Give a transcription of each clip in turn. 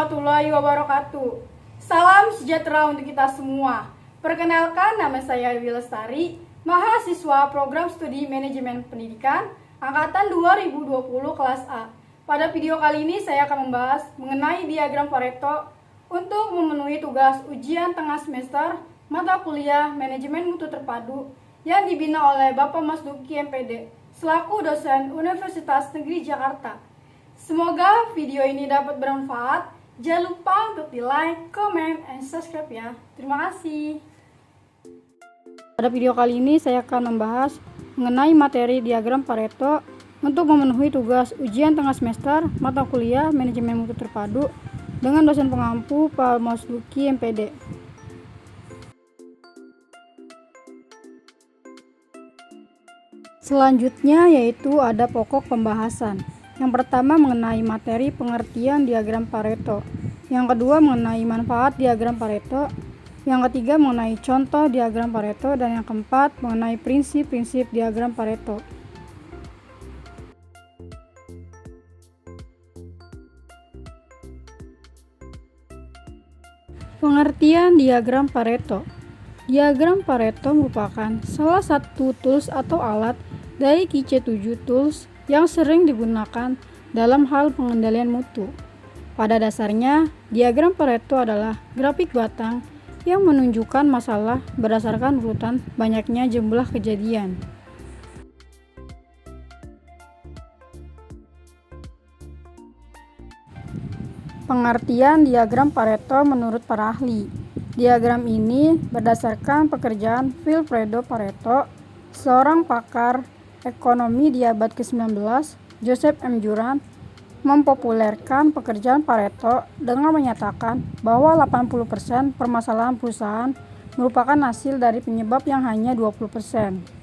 warahmatullahi wabarakatuh. Salam sejahtera untuk kita semua. Perkenalkan, nama saya Dewi Lestari, mahasiswa program studi manajemen pendidikan angkatan 2020 kelas A. Pada video kali ini saya akan membahas mengenai diagram Pareto untuk memenuhi tugas ujian tengah semester mata kuliah manajemen mutu terpadu yang dibina oleh Bapak Mas Duki MPD selaku dosen Universitas Negeri Jakarta. Semoga video ini dapat bermanfaat. Jangan lupa untuk di like, comment, and subscribe ya. Terima kasih. Pada video kali ini saya akan membahas mengenai materi diagram Pareto untuk memenuhi tugas ujian tengah semester mata kuliah manajemen mutu terpadu dengan dosen pengampu Pak Mas Duki MPD. Selanjutnya yaitu ada pokok pembahasan. Yang pertama mengenai materi pengertian diagram Pareto. Yang kedua mengenai manfaat diagram Pareto. Yang ketiga mengenai contoh diagram Pareto. Dan yang keempat mengenai prinsip-prinsip diagram Pareto. Pengertian diagram Pareto. Diagram Pareto merupakan salah satu tools atau alat dari QC7 Tools yang sering digunakan dalam hal pengendalian mutu. Pada dasarnya, diagram Pareto adalah grafik batang yang menunjukkan masalah berdasarkan urutan banyaknya jumlah kejadian. Pengertian diagram Pareto menurut para ahli. Diagram ini berdasarkan pekerjaan Vilfredo Pareto, seorang pakar ekonomi di abad ke-19, Joseph M. Juran, mempopulerkan pekerjaan Pareto dengan menyatakan bahwa 80% permasalahan perusahaan merupakan hasil dari penyebab yang hanya 20%.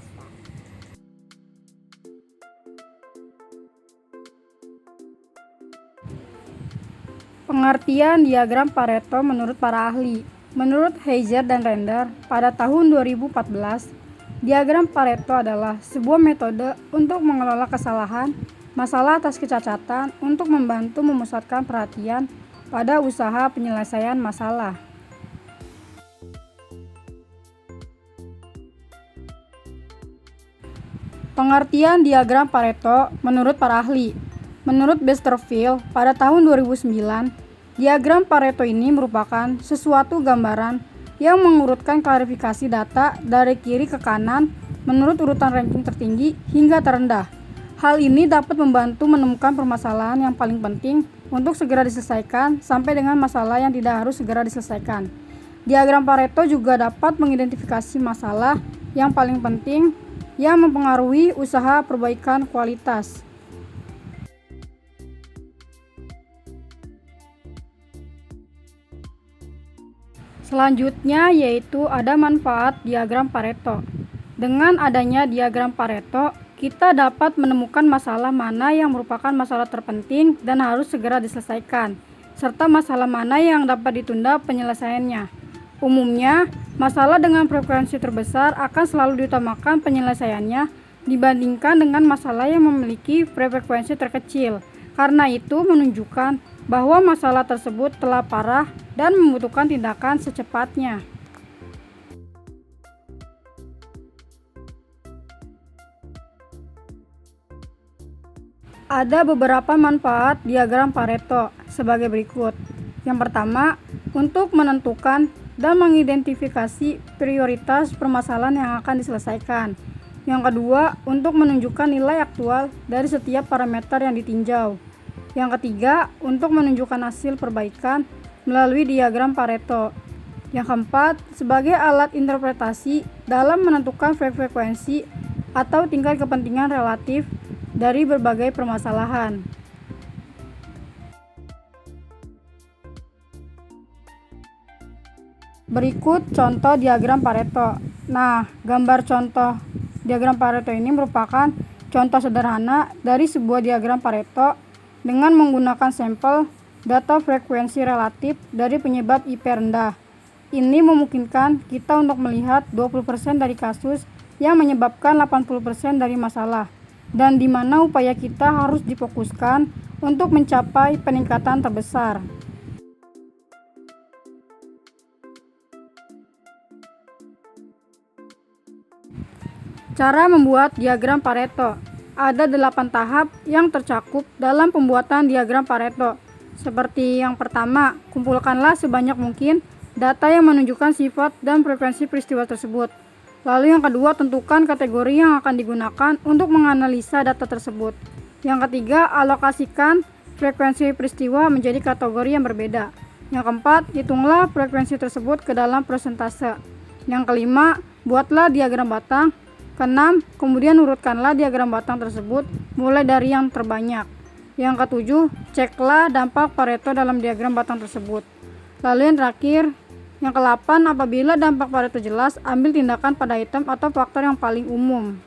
Pengertian diagram Pareto menurut para ahli. Menurut Heiser dan Render, pada tahun 2014, diagram Pareto adalah sebuah metode untuk mengelola kesalahan, masalah atas kecacatan untuk membantu memusatkan perhatian pada usaha penyelesaian masalah. Pengertian diagram Pareto menurut para ahli. Menurut Westerveld, pada tahun 2009, diagram Pareto ini merupakan sesuatu gambaran yang mengurutkan klarifikasi data dari kiri ke kanan menurut urutan ranking tertinggi hingga terendah. Hal ini dapat membantu menemukan permasalahan yang paling penting untuk segera diselesaikan sampai dengan masalah yang tidak harus segera diselesaikan. Diagram Pareto juga dapat mengidentifikasi masalah yang paling penting yang mempengaruhi usaha perbaikan kualitas. Selanjutnya yaitu ada manfaat diagram Pareto. Dengan adanya diagram Pareto, kita dapat menemukan masalah mana yang merupakan masalah terpenting dan harus segera diselesaikan, serta masalah mana yang dapat ditunda penyelesaiannya. Umumnya, masalah dengan frekuensi terbesar akan selalu diutamakan penyelesaiannya dibandingkan dengan masalah yang memiliki frekuensi terkecil. Karena itu menunjukkan bahwa masalah tersebut telah parah dan membutuhkan tindakan secepatnya. Ada beberapa manfaat diagram Pareto sebagai berikut. Yang pertama, untuk menentukan dan mengidentifikasi prioritas permasalahan yang akan diselesaikan. Yang kedua, untuk menunjukkan nilai aktual dari setiap parameter yang ditinjau. Yang ketiga, untuk menunjukkan hasil perbaikan melalui diagram Pareto. Yang keempat, sebagai alat interpretasi dalam menentukan frekuensi atau tingkat kepentingan relatif dari berbagai permasalahan. Berikut contoh diagram Pareto. Nah, gambar contoh diagram Pareto ini merupakan contoh sederhana dari sebuah diagram Pareto dengan menggunakan sampel data frekuensi relatif dari penyebab IP rendah. Ini memungkinkan kita untuk melihat 20% dari kasus yang menyebabkan 80% dari masalah, dan di mana upaya kita harus difokuskan untuk mencapai peningkatan terbesar. Cara membuat diagram Pareto. Ada 8 tahap yang tercakup dalam pembuatan diagram Pareto. Seperti yang pertama, kumpulkanlah sebanyak mungkin data yang menunjukkan sifat dan frekuensi peristiwa tersebut. Lalu yang kedua, tentukan kategori yang akan digunakan untuk menganalisa data tersebut. Yang ketiga, alokasikan frekuensi peristiwa menjadi kategori yang berbeda. Yang keempat, hitunglah frekuensi tersebut ke dalam persentase. Yang kelima, buatlah diagram batang. Keenam, kemudian urutkanlah diagram batang tersebut mulai dari yang terbanyak. Yang ketujuh, ceklah dampak Pareto dalam diagram batang tersebut. Lalu yang terakhir, yang ke-8, apabila dampak Pareto jelas, ambil tindakan pada item atau faktor yang paling umum.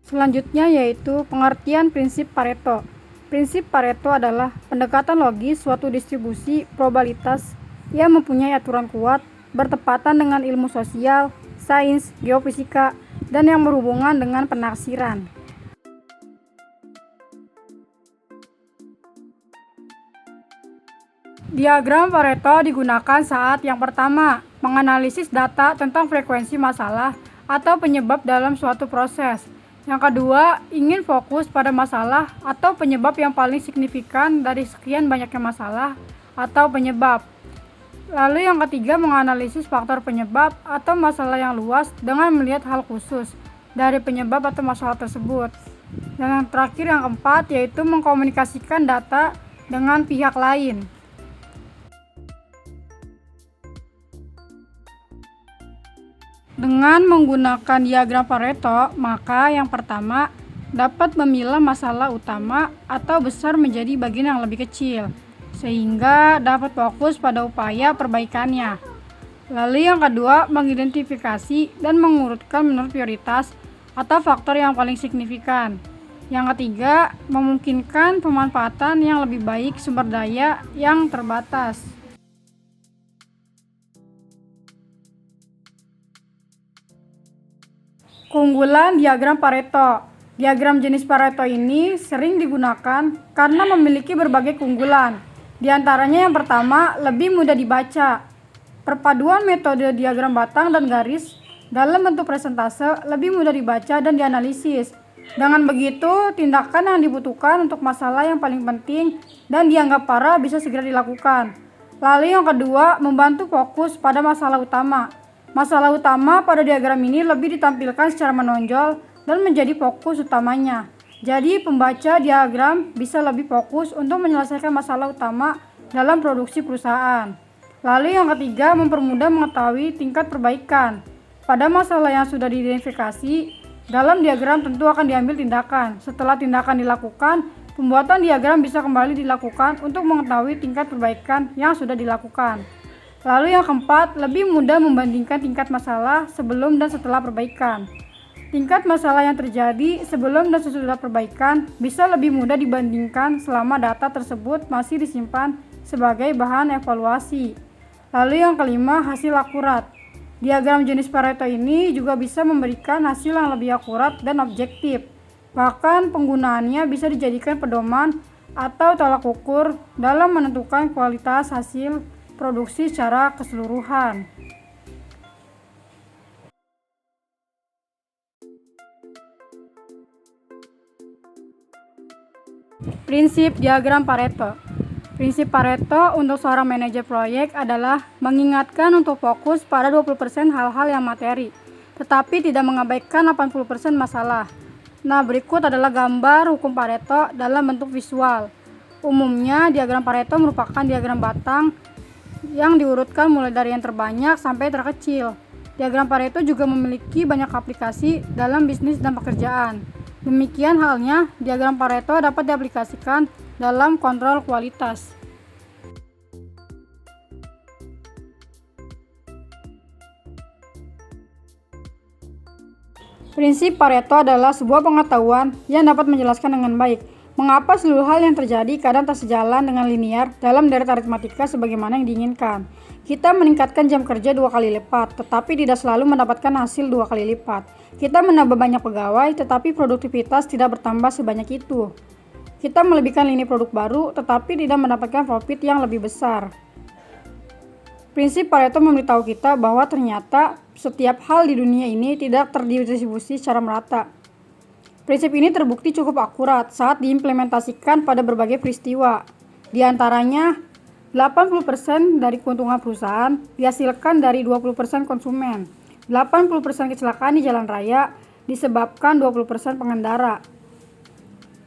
Selanjutnya yaitu pengertian prinsip Pareto. Prinsip Pareto adalah pendekatan logis suatu distribusi probabilitas yang mempunyai aturan kuat, bertepatan dengan ilmu sosial, sains, geofisika, dan yang berhubungan dengan penaksiran. Diagram Pareto digunakan saat yang pertama, menganalisis data tentang frekuensi masalah atau penyebab dalam suatu proses. Yang kedua, ingin fokus pada masalah atau penyebab yang paling signifikan dari sekian banyaknya masalah atau penyebab. Lalu yang ketiga, menganalisis faktor penyebab atau masalah yang luas dengan melihat hal khusus dari penyebab atau masalah tersebut. Dan yang terakhir, yang keempat, yaitu mengkomunikasikan data dengan pihak lain. Dengan menggunakan diagram Pareto, maka yang pertama dapat memilah masalah utama atau besar menjadi bagian yang lebih kecil, sehingga dapat fokus pada upaya perbaikannya. Lalu yang kedua, mengidentifikasi dan mengurutkan menurut prioritas atau faktor yang paling signifikan. Yang ketiga, memungkinkan pemanfaatan yang lebih baik sumber daya yang terbatas. Keunggulan diagram Pareto. Diagram jenis Pareto ini sering digunakan karena memiliki berbagai keunggulan. Di antaranya yang pertama, lebih mudah dibaca. Perpaduan metode diagram batang dan garis dalam bentuk presentase lebih mudah dibaca dan dianalisis. Dengan begitu, tindakan yang dibutuhkan untuk masalah yang paling penting dan dianggap parah bisa segera dilakukan. Lalu yang kedua, membantu fokus pada masalah utama. Masalah utama pada diagram ini lebih ditampilkan secara menonjol dan menjadi fokus utamanya. Jadi pembaca diagram bisa lebih fokus untuk menyelesaikan masalah utama dalam produksi perusahaan. Lalu yang ketiga, mempermudah mengetahui tingkat perbaikan. Pada masalah yang sudah diidentifikasi, dalam diagram tentu akan diambil tindakan. Setelah tindakan dilakukan, pembuatan diagram bisa kembali dilakukan untuk mengetahui tingkat perbaikan yang sudah dilakukan. Lalu yang keempat, lebih mudah membandingkan tingkat masalah sebelum dan setelah perbaikan. Tingkat masalah yang terjadi sebelum dan sesudah perbaikan bisa lebih mudah dibandingkan selama data tersebut masih disimpan sebagai bahan evaluasi. Lalu yang kelima, hasil akurat. Diagram jenis Pareto ini juga bisa memberikan hasil yang lebih akurat dan objektif. Bahkan penggunaannya bisa dijadikan pedoman atau tolak ukur dalam menentukan kualitas hasil produksi secara keseluruhan. Prinsip diagram Pareto. Prinsip Pareto untuk seorang manajer proyek adalah mengingatkan untuk fokus pada 20% hal-hal yang materi, tetapi tidak mengabaikan 80% masalah. Nah, berikut adalah gambar hukum Pareto dalam bentuk visual. Umumnya, diagram Pareto merupakan diagram batang yang diurutkan mulai dari yang terbanyak sampai terkecil. Diagram Pareto juga memiliki banyak aplikasi dalam bisnis dan pekerjaan. Demikian halnya, diagram Pareto dapat diaplikasikan dalam kontrol kualitas. Prinsip Pareto adalah sebuah pengetahuan yang dapat menjelaskan dengan baik mengapa seluruh hal yang terjadi kadang tak sejalan dengan linear dalam deret aritmatika sebagaimana yang diinginkan. Kita meningkatkan jam kerja 2 kali lipat, tetapi tidak selalu mendapatkan hasil 2 kali lipat. Kita menambah banyak pegawai, tetapi produktivitas tidak bertambah sebanyak itu. kita melebihkan lini produk baru tetapi tidak mendapatkan profit yang lebih besar. Prinsip Pareto memberitahu kita bahwa ternyata setiap hal di dunia ini tidak terdistribusi secara merata. Prinsip ini terbukti cukup akurat saat diimplementasikan pada berbagai peristiwa. Di antaranya, 80% dari keuntungan perusahaan dihasilkan dari 20% konsumen. 80% kecelakaan di jalan raya disebabkan 20% pengendara.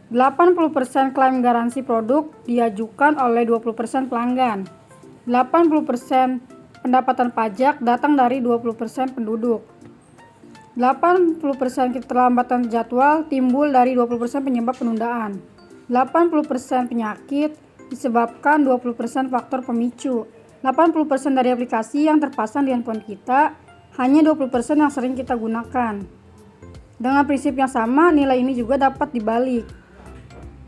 80% klaim garansi produk diajukan oleh 20% pelanggan. 80% pendapatan pajak datang dari 20% penduduk. 80% keterlambatan jadwal timbul dari 20% penyebab penundaan. 80% penyakit disebabkan 20% faktor pemicu. 80% dari aplikasi yang terpasang di handphone kita, hanya 20% yang sering kita gunakan. Dengan prinsip yang sama, nilai ini juga dapat dibalik.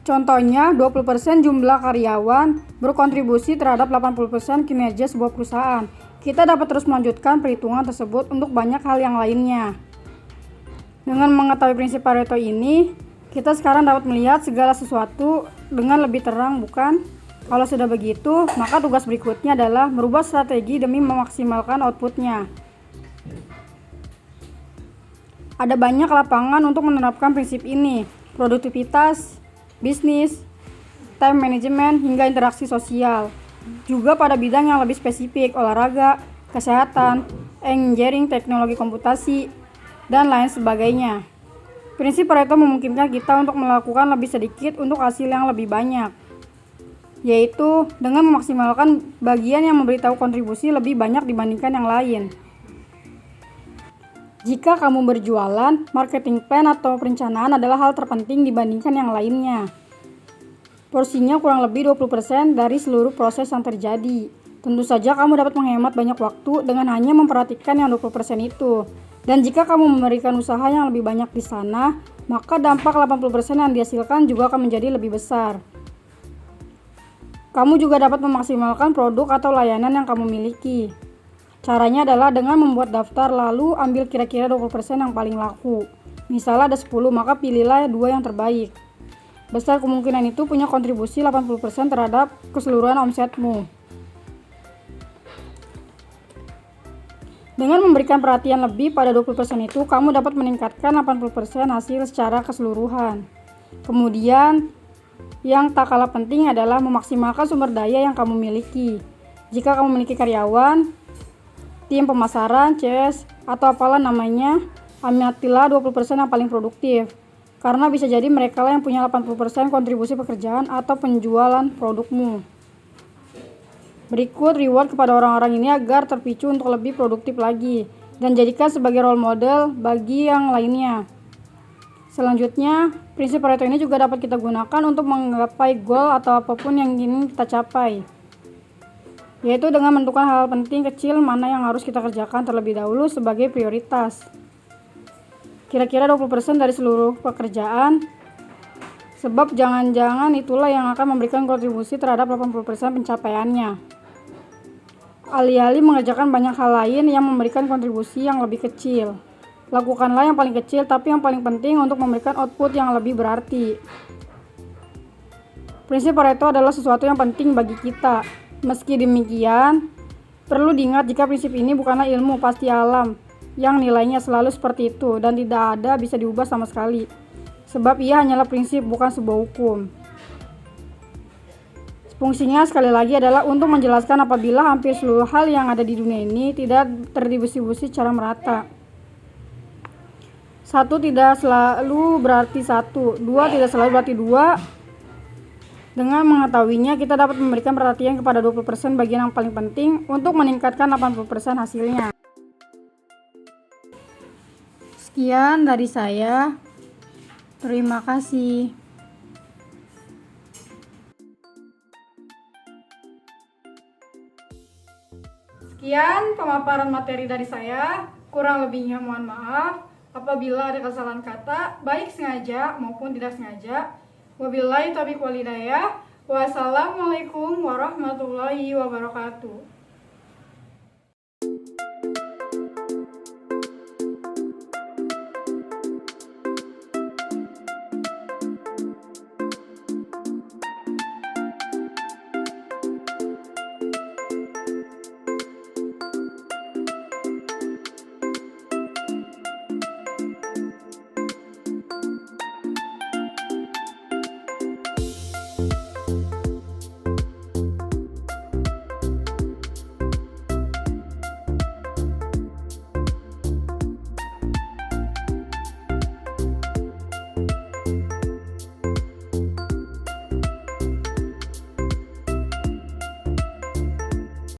Contohnya, 20% jumlah karyawan berkontribusi terhadap 80% kinerja sebuah perusahaan. Kita dapat terus melanjutkan perhitungan tersebut untuk banyak hal yang lainnya. Dengan mengetahui prinsip Pareto ini, kita sekarang dapat melihat segala sesuatu dengan lebih terang, bukan? Kalau sudah begitu, maka tugas berikutnya adalah merubah strategi demi memaksimalkan outputnya. Ada banyak lapangan untuk menerapkan prinsip ini: produktivitas, bisnis, time management, hingga interaksi sosial. Juga pada bidang yang lebih spesifik, olahraga, kesehatan, engineering, teknologi komputasi, dan lain sebagainya. Prinsip Pareto memungkinkan kita untuk melakukan lebih sedikit untuk hasil yang lebih banyak, yaitu dengan memaksimalkan bagian yang memberitahu kontribusi lebih banyak dibandingkan yang lain. Jika kamu berjualan, marketing plan atau perencanaan adalah hal terpenting dibandingkan yang lainnya. Porsinya kurang lebih 20% dari seluruh proses yang terjadi. Tentu saja kamu dapat menghemat banyak waktu dengan hanya memperhatikan yang 20% itu. Dan jika kamu memberikan usaha yang lebih banyak di sana, maka dampak 80% yang dihasilkan juga akan menjadi lebih besar. Kamu juga dapat memaksimalkan produk atau layanan yang kamu miliki. Caranya adalah dengan membuat daftar lalu ambil kira-kira 20% yang paling laku. Misalnya ada 10, maka pilihlah 2 yang terbaik. Besar kemungkinan itu punya kontribusi 80% terhadap keseluruhan omsetmu. Dengan memberikan perhatian lebih pada 20% itu, kamu dapat meningkatkan 80% hasil secara keseluruhan. Kemudian, yang tak kalah penting adalah memaksimalkan sumber daya yang kamu miliki. Jika kamu memiliki karyawan, tim pemasaran, CS, atau apalah namanya, amatilah 20% yang paling produktif. Karena bisa jadi mereka lah yang punya 80% kontribusi pekerjaan atau penjualan produkmu. Berikut reward kepada orang-orang ini agar terpicu untuk lebih produktif lagi dan jadikan sebagai role model bagi yang lainnya. Selanjutnya, prinsip Pareto ini juga dapat kita gunakan untuk menggapai goal atau apapun yang ingin kita capai, yaitu dengan menentukan hal penting kecil mana yang harus kita kerjakan terlebih dahulu sebagai prioritas. Kira-kira 20% dari seluruh pekerjaan, sebab jangan-jangan itulah yang akan memberikan kontribusi terhadap 80% pencapaiannya. Alih-alih mengerjakan banyak hal lain yang memberikan kontribusi yang lebih kecil, lakukanlah yang paling kecil tapi yang paling penting untuk memberikan output yang lebih berarti. Prinsip Pareto adalah sesuatu yang penting bagi kita. Meski demikian, perlu diingat jika prinsip ini bukanlah ilmu pasti alam yang nilainya selalu seperti itu dan tidak ada bisa diubah sama sekali, sebab ia hanyalah prinsip, bukan sebuah hukum. Fungsinya sekali lagi adalah untuk menjelaskan apabila hampir seluruh hal yang ada di dunia ini tidak terdistribusi secara merata. 1 tidak selalu berarti 1, 2 tidak selalu berarti 2. Dengan mengetahuinya, kita dapat memberikan perhatian kepada 20% bagian yang paling penting untuk meningkatkan 80% hasilnya. Sekian dari saya. Terima kasih. Sekian pemaparan materi dari saya. Kurang lebihnya mohon maaf apabila ada kesalahan kata, baik sengaja maupun tidak sengaja. Wabillahi taufiq wal hidayah. Wassalamualaikum warahmatullahi wabarakatuh.